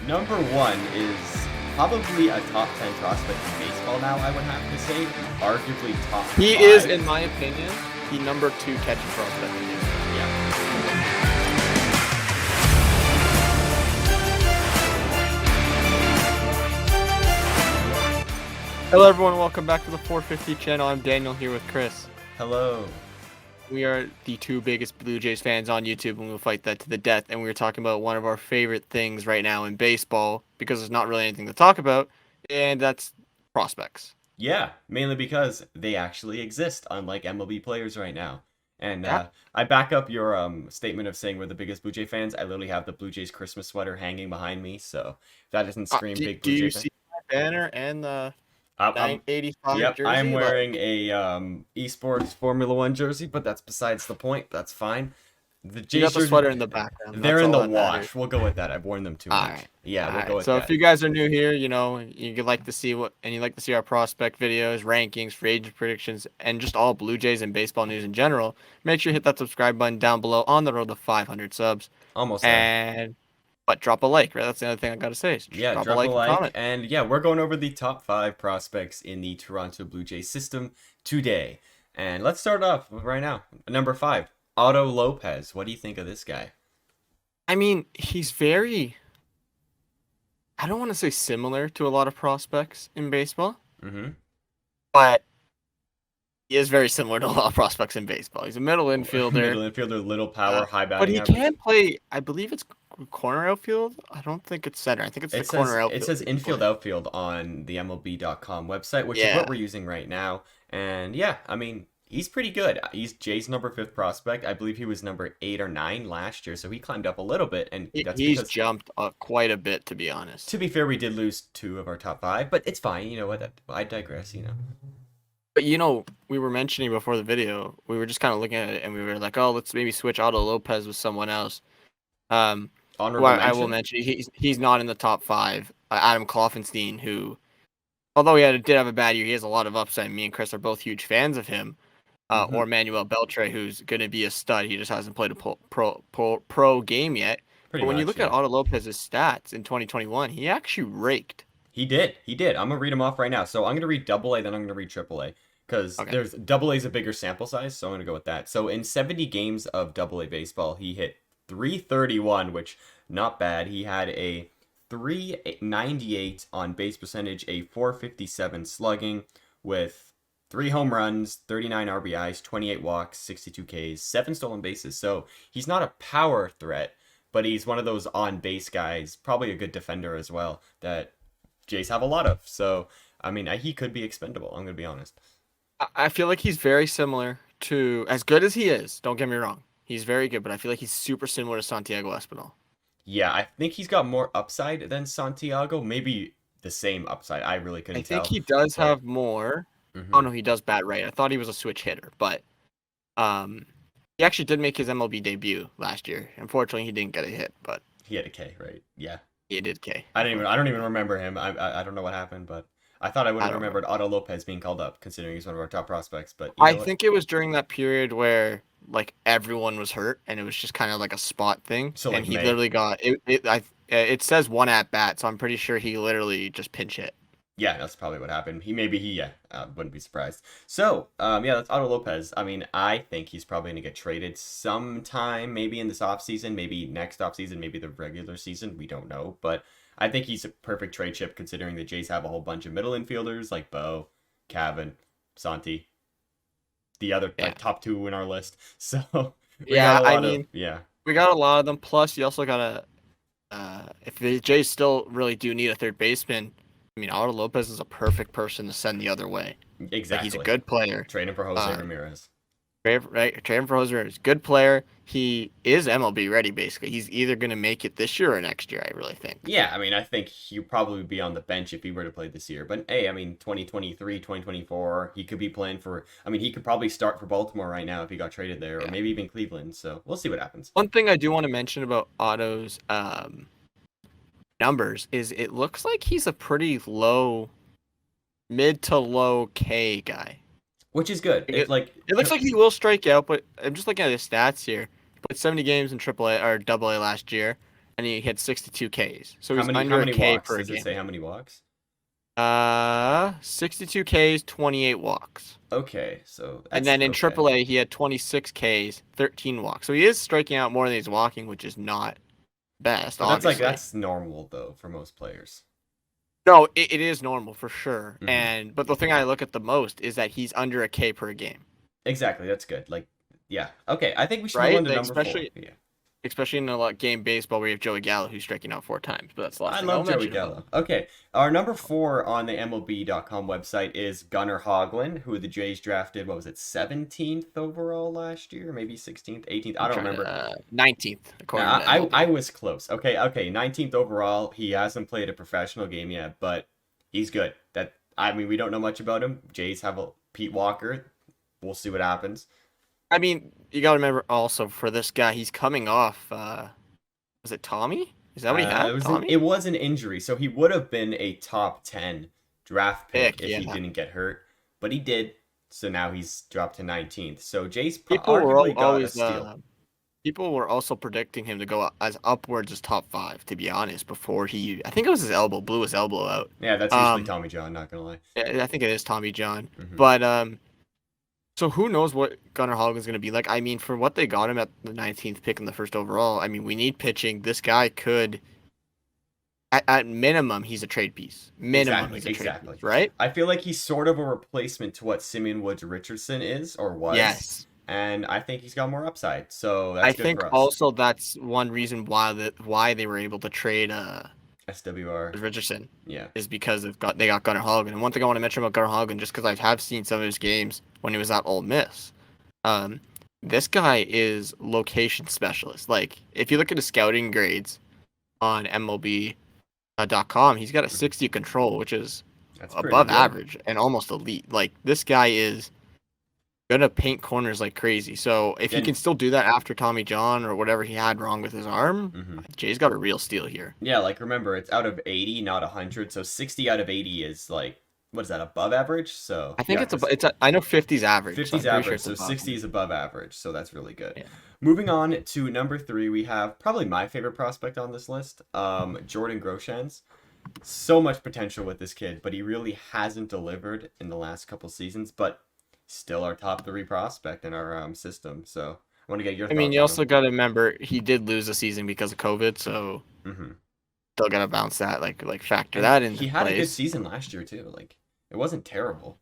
Number one is probably a top 10 prospect in baseball now, I would have to say. Arguably top He five. is, in my opinion, the number 2 catching prospect in the game. Yeah. Hello, everyone. Welcome back to the 450 channel. I'm Daniel here with Chris. Hello. We are the two biggest Blue Jays fans on YouTube, and we'll fight that to the death. And we were talking about one of our favorite things right now in baseball because there's not really anything to talk about, and that's prospects. Yeah, mainly because they actually exist, unlike MLB players right now. And Yeah. I back up your statement of saying we're the biggest Blue Jay fans. I literally have the Blue Jays Christmas sweater hanging behind me, so if that doesn't scream big Do Blue Jay you fan. see my banner and the I'm 985 Yep, jersey? I'm Like, wearing a esports Formula One jersey, but that's besides the point. That's fine. The you Jays got the jersey, sweater in the background. they're That's in all the that matters. wash. We'll go with that. I've worn them too much. Alright. Yeah, we'll go with So that. if you guys are new here, you like to see you like to see our prospect videos, rankings, free agent predictions, and just all Blue Jays and baseball news in general, make sure you hit that subscribe button down below on the road to 500 subs. Almost there. But drop a like, right? That's the other thing I gotta say. Is just Yeah, drop a like and comment. and yeah, we're going over the top 5 prospects in the Toronto Blue Jays system today. And let's start off right now. Number 5, Otto Lopez. What do you think of this guy? I mean, he's very. I don't want to say similar to a lot of prospects in baseball, Mm-hmm. but he is very similar to a lot of prospects in baseball. He's a middle infielder. Middle infielder, little power, high But batting he average. can play, I believe it's corner outfield. I don't think it's center. I think it's the corner outfield. It says infield outfield on the MLB.com website, which is what we're using right now. And yeah, I mean, he's pretty good. He's Jay's number 5th prospect. I believe he was number 8 or 9 last year, so he climbed up a little bit. And that's He's because, jumped quite a bit, to be honest. to be fair, we did lose 2 of our top 5, but it's fine. You know what? I digress, you know. But we were mentioning before the video, we were just kind of looking at it, and we were like, oh, let's maybe switch Otto Lopez with someone else. Honorable I will mention he's not in the top 5. Adam Kloffenstein, who, although did have a bad year, he has a lot of upside. Me and Chris are both huge fans of him. Or Manuel Beltre, who's going to be a stud. He just hasn't played a pro game yet. But when you look at Otto Lopez's stats in 2021, he actually raked. He did. I'm gonna read them off right now. So I'm gonna read AA, then I'm gonna read AAA, because there's AA is a bigger sample size, so I'm gonna go with that. So in 70 games of AA baseball, he hit 331, which not bad. He had a 398 on base percentage, a 457 slugging, with 3 home runs, 39 RBIs, 28 walks, 62 Ks, 7 stolen bases. So he's not a power threat, but he's one of those on-base guys, probably a good defender as well, that Jays have a lot of. So, I mean, he could be expendable, I'm going to be honest. I feel like he's very similar to, as good as he is, don't get me wrong, he's very good, but I feel like he's super similar to Santiago Espinal. Yeah, I think he's got more upside than Santiago, maybe the same upside. I really couldn't tell. I think he does have more. Oh, no, he does bat right. I thought he was a switch hitter, but he actually did make his MLB debut last year. Unfortunately, he didn't get a hit, but he had a K, right? Yeah. He did K. I don't even remember him. I don't know what happened, but I thought I would have remembered Otto Lopez being called up, considering he's one of our top prospects. But I think it was during that period where like everyone was hurt, and it was just kind of like a spot thing. So and he literally got it. It says 1 at bat, so I'm pretty sure he literally just pinch hit. Yeah, that's probably what happened. Wouldn't be surprised. So, that's Otto Lopez. I mean, I think he's probably going to get traded sometime, maybe in this offseason, maybe next offseason, maybe the regular season. We don't know. But I think he's a perfect trade chip, considering the Jays have a whole bunch of middle infielders like Bo, Cavan, Santi, the other top 2 in our list. So, we got a lot of them. Plus, you also got if the Jays still really do need a third baseman, I mean, Otto Lopez is a perfect person to send the other way. Exactly. Like, he's a good player. Trade him for Jose Ramirez. Trade him for Jose Ramirez. Good player. He is MLB ready, basically. He's either going to make it this year or next year, I really think. Yeah, I mean, I think he'll probably be on the bench if he were to play this year. But, hey, I mean, 2023, 2024, he could be playing for... I mean, he could probably start for Baltimore right now if he got traded there, or maybe even Cleveland. So, we'll see what happens. One thing I do want to mention about Otto's... numbers is it looks like he's a pretty mid to low K guy, which is good. It looks like he will strike out, but I'm just looking at his stats here. He played 70 games in AAA or AA last year, and he hit 62 Ks. So How he's many under a K walks? per Does it game. say how many walks? 62 Ks, 28 walks. Okay, so that's And then in okay. AAA, he had 26 Ks, 13 walks. So he is striking out more than he's walking, which is not best, But obviously. that's normal though for most players. No, it is normal for sure. Mm-hmm. But the thing I look at the most is that he's under a K per game. Exactly, that's good. Like, yeah, okay. I think we should move Right? on to Like, number 4. Yeah, especially in a game baseball where you have Joey Gallo who's striking out 4 times. But that's the last I thing I'll love Joey mention about Gallo. him. Okay, our number 4 on the MLB.com website is Gunnar Hoglund, who the Jays drafted. What was it, 17th overall last year? Maybe 16th, 18th. I don't remember. 19th, according Now, to MLB. I was close. Okay, 19th overall. He hasn't played a professional game yet, but he's good. We don't know much about him. Jays have a Pete Walker. We'll see what happens. I mean, you got to remember also for this guy, he's coming off. Was it Tommy? Is that what he had? Tommy? It was an injury, so he would have been a top 10 draft pick if he yeah. didn't get hurt, but he did. So now he's dropped to 19th. So Jays People were arguably got always a steal. people were also predicting him to go as upwards as top 5. To be honest, before I think it was his elbow, blew his elbow out. Yeah, that's usually Tommy John. Not gonna lie. I think it is Tommy John, Mm-hmm. but so who knows what Gunnar Hoglund's going to be like? I mean, for what they got him at the 19th pick in the first overall, I mean, we need pitching. This guy could, at minimum, he's a trade piece. Minimum, he's a trade piece, right? I feel like he's sort of a replacement to what Simeon Woods Richardson is or was. Yes. And I think he's got more upside. So that's good think for us. Also that's one reason why they were able to trade SWR Richardson. Yeah. Is because they got Gunnar Hoglund. And one thing I want to mention about Gunnar Hoglund, just because I have seen some of his games when he was at Ole Miss, this guy is location specialist. Like, if you look at his scouting grades on MLB.com, he's got a 60 control, which is above average and almost elite. Like, this guy is gonna paint corners like crazy. So if he can still do that after Tommy John or whatever he had wrong with his arm, Jay's got a real steal here. Yeah, like remember, it's out of 80, not 100. So 60 out of 80 is like, what is that, above average? So I think I know 50's average. 50's average, so 60 is above average. So that's really good. Yeah. Moving on to number 3, we have probably my favorite prospect on this list, Jordan Groshans. So much potential with this kid, but he really hasn't delivered in the last couple seasons. But still our top 3 prospect in our system. So I want to get your thoughts. I mean, you also got to remember he did lose a season because of COVID, so still got to bounce that, like factor that in. He had a good season last year too. Like, it wasn't terrible.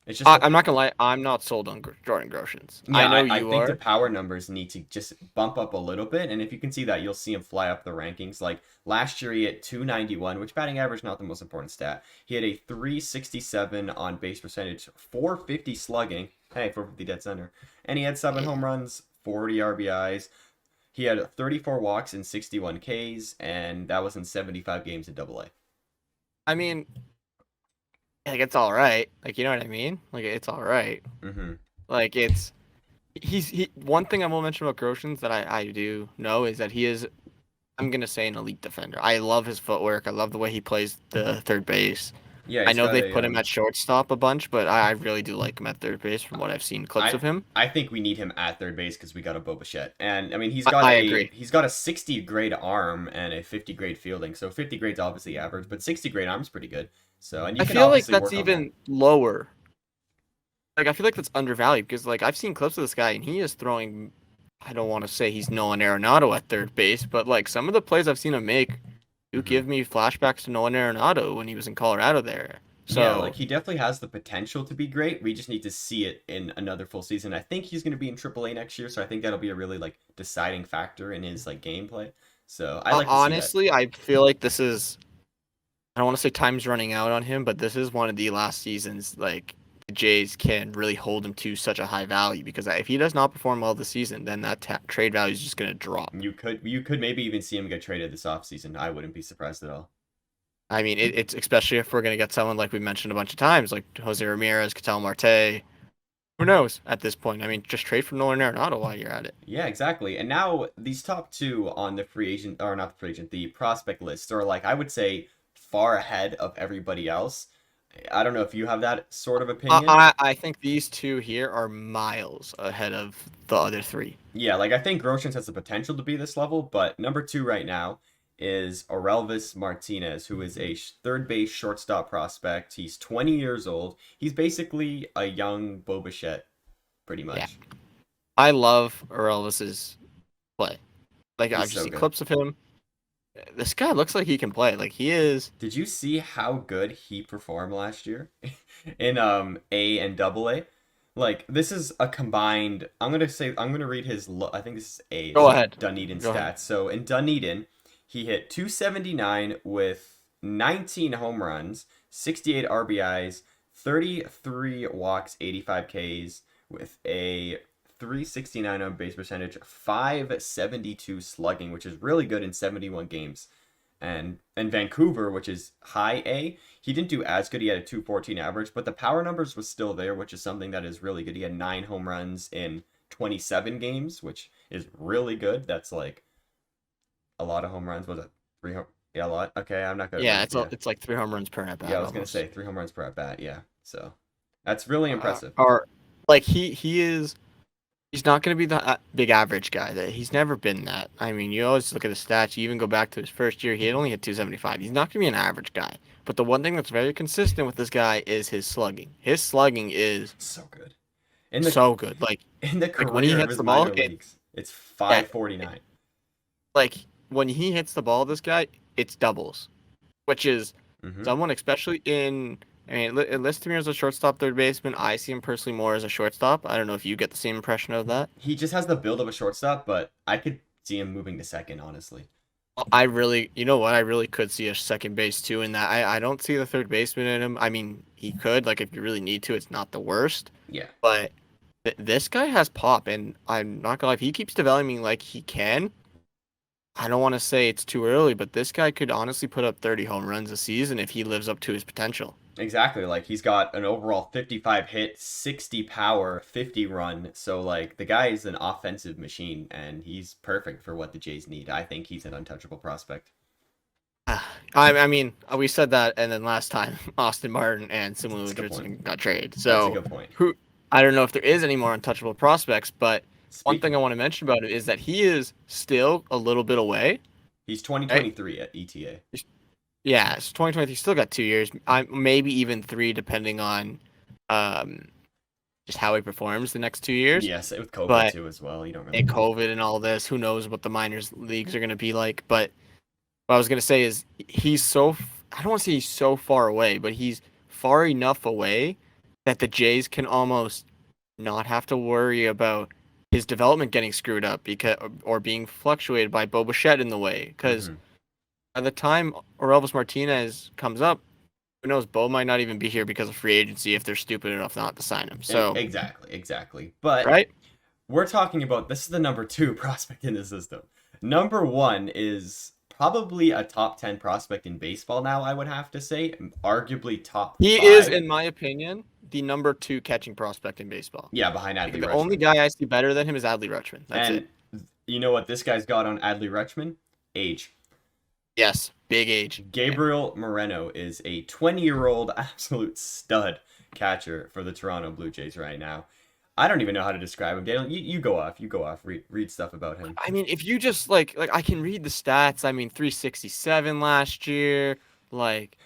It's just I'm not gonna lie, I'm not sold on Jordan Groshans. Yeah, I think the power numbers need to just bump up a little bit, and if you can see that, you'll see him fly up the rankings. Like last year, he hit 291, which batting average not the most important stat. He had a 367 on base percentage, 450 slugging. Hey, 450 dead center, and he had 7 home runs, 40 RBIs. He had 34 walks and 61 Ks, and that was in 75 games in AA. I mean, like, it's all right. Like, you know what I mean? Like, it's all right. Like, he's one thing I will mention about Groshans that I do know is that he is, I'm gonna say, an elite defender. I love his footwork. I love the way he plays the third base. Yeah, I know they put him at shortstop a bunch, but I really do like him at third base from what I've seen clips of him. I think we need him at third base because we got a Bo Bichette. And I mean, he's got a 60 grade arm and a 50 grade fielding. So 50 grade's obviously average, but 60 grade arm's pretty good. So and you can feel like that's even lower. Like, I feel like that's undervalued because, like, I've seen clips of this guy and he is throwing, I don't want to say he's Nolan Arenado at third base, but like some of the plays I've seen him make do give me flashbacks to Nolan Arenado when he was in Colorado there. So yeah, like, he definitely has the potential to be great. We just need to see it in another full season. I think he's going to be in AAA next year, so I think that'll be a really like deciding factor in his like gameplay. So I like to honestly, see that. I feel like this is, I don't want to say time's running out on him, but this is one of the last seasons like the Jays can really hold him to such a high value, because if he does not perform well this season, then that trade value is just going to drop. You could maybe even see him get traded this offseason. I wouldn't be surprised at all. I mean, it's especially if we're going to get someone like we mentioned a bunch of times, like Jose Ramirez, Ketel Marte. Who knows at this point? I mean, just trade for Nolan Arenado while you're at it. Yeah, exactly. And now these top 2 on the free agent, or not the free agent, the prospect list are, like, I would say far ahead of everybody else. I don't know if you have that sort of opinion. I think these two here are miles ahead of the other three. Yeah, like I think Groshans has the potential to be this level, but number two right now is Orelvis Martinez, who is a third base shortstop prospect. He's 20 years old. He's basically a young Bo Bichette, pretty Yeah, much. I love Orelvis's play. Like He's I've just so seen good. clips of him. This guy looks like he can play. Like he is. Did you see how good he performed last year in A and Double A? Like this is a combined. I'm gonna read his. I think this is A. This Go is ahead. Dunedin Go ahead. stats. So in Dunedin, he hit 279 with 19 home runs, 68 RBIs, 33 walks, 85 Ks with a 369 on base percentage, 572 slugging, which is really good in 71 games. And Vancouver, which is high A, he didn't do as good. He had a 214 average, but the power numbers was still there, which is something that is really good. He had 9 home runs in 27 games, which is really good. That's like a lot of home runs. Was it three? Yeah, a lot. Okay, I'm not good at Yeah, math. Yeah, it's like 3 home runs per at yeah. bat I was gonna almost. say 3 home runs per at bat. Yeah, so that's really impressive. Or like he is. He's not going to be the big average guy. That he's never been that. I mean, you always look at the stats. You even go back to his first year. He had only hit 275. He's not going to be an average guy. But the one thing that's very consistent with this guy is his slugging. His slugging is So good. In the so good. in the Like when he career of hits his the ball, minor leagues, it's yeah, 549. like when he hits the ball, this guy, it's doubles, which is Mm-hmm. someone, especially in. I mean, it lists me as a shortstop, third baseman. I see him personally more as a shortstop. I don't know if you get the same impression of that. He just has the build of a shortstop, but I could see him moving to second, honestly. I really, you know what? I really could see a second base too in that. I don't see the third baseman in him. I mean, he could, like, if you really need to, it's not the worst. Yeah. But this guy has pop, and I'm not gonna lie, if he keeps developing like he can, I don't want to say it's too early, but this guy could honestly put up 30 home runs a season if he lives up to his potential. Exactly. Like he's got an overall 55 hit, 60 power, 50 run. So like the guy is an offensive machine and he's perfect for what the Jays need. I think he's an untouchable prospect. I mean, we said that, and then last time Austin Martin and Samuel That's a good Richardson point. got traded. That's a So good point. who? I don't know if there is any more untouchable prospects, but one thing Speaking, I want to mention about it is that he is still a little bit away. he's Right? 2023 at ETA. Yeah, it's 2023. Still got 2 years, maybe even three, depending on um, just how he performs the next 2 years. Yes, with COVID But too as well. You don't really and know. COVID and all this, who knows what the minors leagues are going to be like. But what I was going to say is he's so, I don't want to say he's so far away, but he's far enough away that the Jays can almost not have to worry about his development getting screwed up because or being fluctuated by Bo Bichette in the way. Because Hmm. by the time Orelvis Martinez comes up, who knows? Bo might not even be here because of free agency if they're stupid enough not to sign him. So, Exactly, exactly. But right? we're talking about this is the number two prospect in the system. Number one is probably a top 10 prospect in baseball now, I would have to say. Arguably top He is, five. in my opinion, the number 2 catching prospect in baseball. Yeah, behind Like, Adley the only Rutschman. guy I see better than him is Adley Rutschman. That's And it. you know what this guy's got on Adley Rutschman? Age. Yes, big age. Gabriel Moreno is a 20-year-old absolute stud catcher for the Toronto Blue Jays right now. I don't even know how to describe him. Daniel, you go off. You go off. Read stuff about him. I mean, if you just like I can read the stats. I mean, 367 last year, like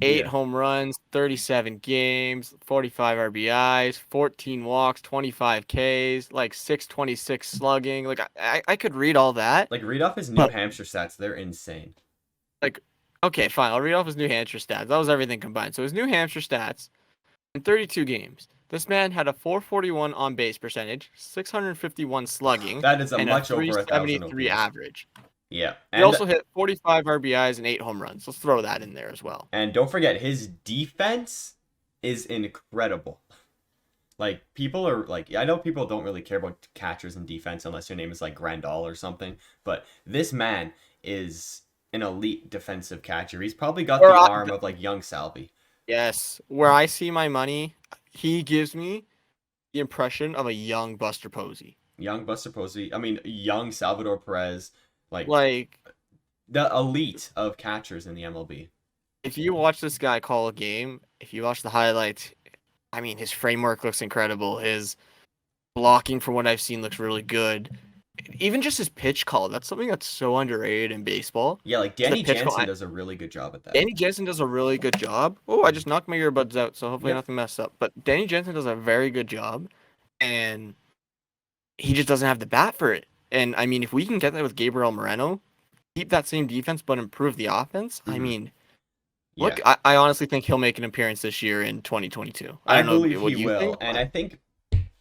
8 Yeah. home runs, 37 games, 45 RBIs, 14 walks, 25 Ks, like 626 slugging. Like I could read all that, Like read off his New but Hampshire stats. They're insane. like okay, fine. I'll read off his New Hampshire stats. That was everything combined. So his New Hampshire stats in 32 games. This man had a 441 on base percentage, 651 slugging, That is a and a much over 1,000 373 OPS. average. Yeah. He also hit 45 RBIs and 8 home runs. Let's throw that in there as well. And don't forget his defense is incredible. Like people are like I know people don't really care about catchers and defense unless your name is like Grandal or something, but this man is an elite defensive catcher. He's probably got Where the I, arm of like young Salvi. yes, where I see my money, he gives me the impression of a young Buster Posey. Young Buster Posey. I mean, young Salvador Perez. Like Like, the elite of catchers in the MLB. if you watch this guy call a game, if you watch the highlights, I mean, his framework looks incredible. His blocking, from what I've seen, looks really good. Even just his pitch call, that's something that's so underrated in baseball. Yeah, like The Danny pitch call, Jansen does a really good job at that. Danny Jansen does a really good job. Oh, I just knocked my earbuds out, so hopefully nothing messed up. But Danny Jansen does a very good job, and he just doesn't have the bat for it. And I mean, if we can get that with Gabriel Moreno, keep that same defense but improve the offense, I mean, look, I honestly think he'll make an appearance this year in 2022. I believe he will, and I think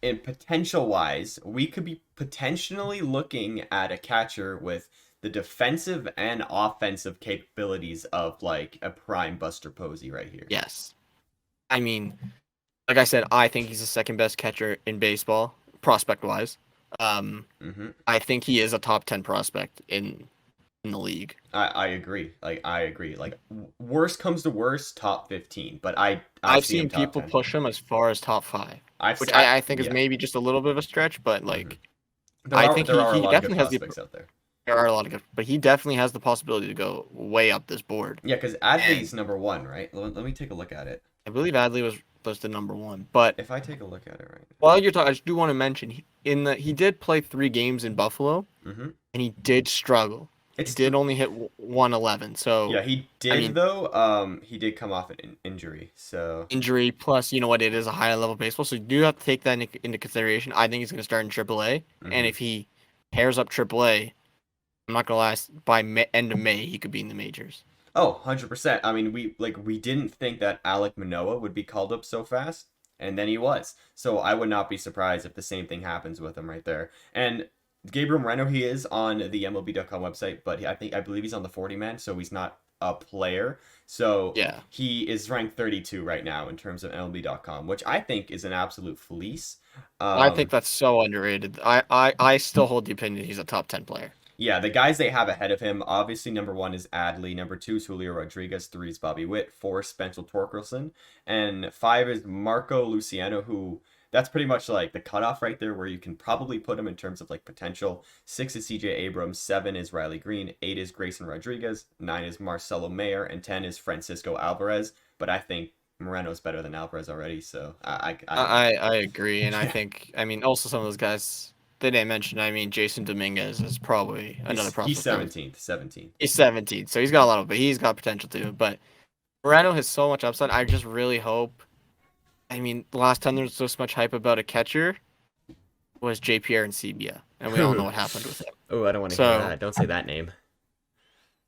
in potential wise, we could be potentially looking at a catcher with the defensive and offensive capabilities of like a prime Buster Posey right here. Yes. I mean, like I said, I think he's the second best catcher in baseball, prospect wise. I think he is a top 10 prospect in the league. I agree. I agree. Like worst comes to worst, top 15. But I've seen people push him as far as top 5, which I think is maybe just a little bit of a stretch. But like, I think he definitely has the prospects out there. There are a lot of good, but he definitely has the possibility to go way up this board. Yeah, because Adley's number 1, right? Let me take a look at it. I believe Adley was listed number 1, but if I take a look at it right now. While you're talking, I just do want to mention he did play 3 games in Buffalo, and he did struggle. He did only hit 111. So yeah, he did though. He did come off an injury. So injury plus, you know what, it is a high level baseball, so you do have to take that into consideration. I think he's going to start in AAA, and if he pairs up AAA, I'm not gonna lie, by end of May he could be in the majors. Oh, 100%. I mean, we didn't think that Alek Manoah would be called up so fast, and then he was. So I would not be surprised if the same thing happens with him right there. And Gabriel Moreno, he is on the MLB.com website, but I believe he's on the 40-man, so he's not a player. So yeah, he is ranked 32 right now in terms of MLB.com, which I think is an absolute fleece. I think that's so underrated. I still hold the opinion he's a top 10 player. Yeah, the guys they have ahead of him, obviously number 1 is Adley, number 2 is Julio Rodriguez, 3 is Bobby Witt, 4 is Spencer Torkelson, and 5 is Marco Luciano, who that's pretty much like the cutoff right there where you can probably put him in terms of like potential. 6 is CJ Abrams, 7 is Riley Green, 8 is Grayson Rodriguez, 9 is Marcelo Mayer, and 10 is Francisco Alvarez. But I think Moreno's better than Alvarez already, so I agree, and I think, I mean, also some of those guys they didn't mention. I mean, Jason Dominguez is probably another prospect. He's 17th. He's 17, so he's got a lot but he's got potential too. But Moreno has so much upside. I just really hope. I mean, the last time there was this much hype about a catcher was JPR and Sebia, and we all know what happened with him. Oh, I don't want to hear that. Don't say that name.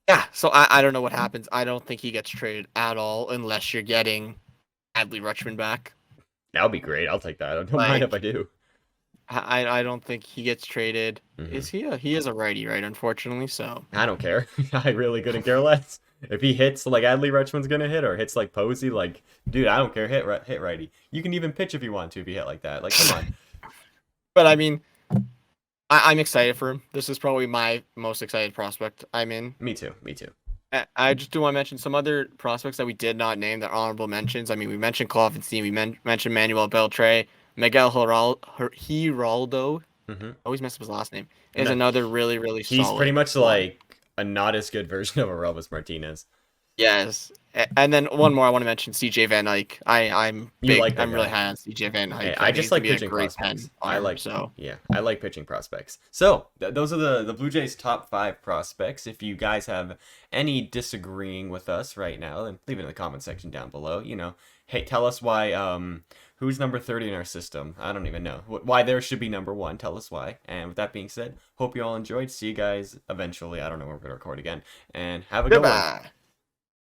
Yeah, so I don't know what happens. I don't think he gets traded at all unless you're getting Adley Rutschman back. That would be great. I'll take that. I don't mind if I do. I don't think he gets traded. Is he? He is a righty, right? Unfortunately, so I don't care. I really couldn't care less. If he hits like Adley Rutschman's gonna hit, or hits like Posey, like dude, I don't care. Hit righty. You can even pitch if you want to if you hit like that. Like come on. But I mean, I'm excited for him. This is probably my most excited prospect I'm in. Me too. I just do want to mention some other prospects that we did not name that are honorable mentions. I mean, we mentioned Kloffenstein, we mentioned Manuel Beltre. Miguel Giraldo, always mess up his last name, is another really, really solid. He's pretty much like a not as good version of Orelvis Martinez. Yes. And then one more I want to mention, CJ Van Eyck. I'm really high on CJ Van Eyck. I just like pitching prospects. I like pitching prospects. So those are the Blue Jays' top 5 prospects. If you guys have any disagreeing with us right now, then leave it in the comment section down below. You know, hey, tell us why who's number 30 in our system. I don't even know why there should be number 1. Tell us why. And with that being said, hope you all enjoyed. See you guys eventually. I don't know when we're gonna record again. And have a good one.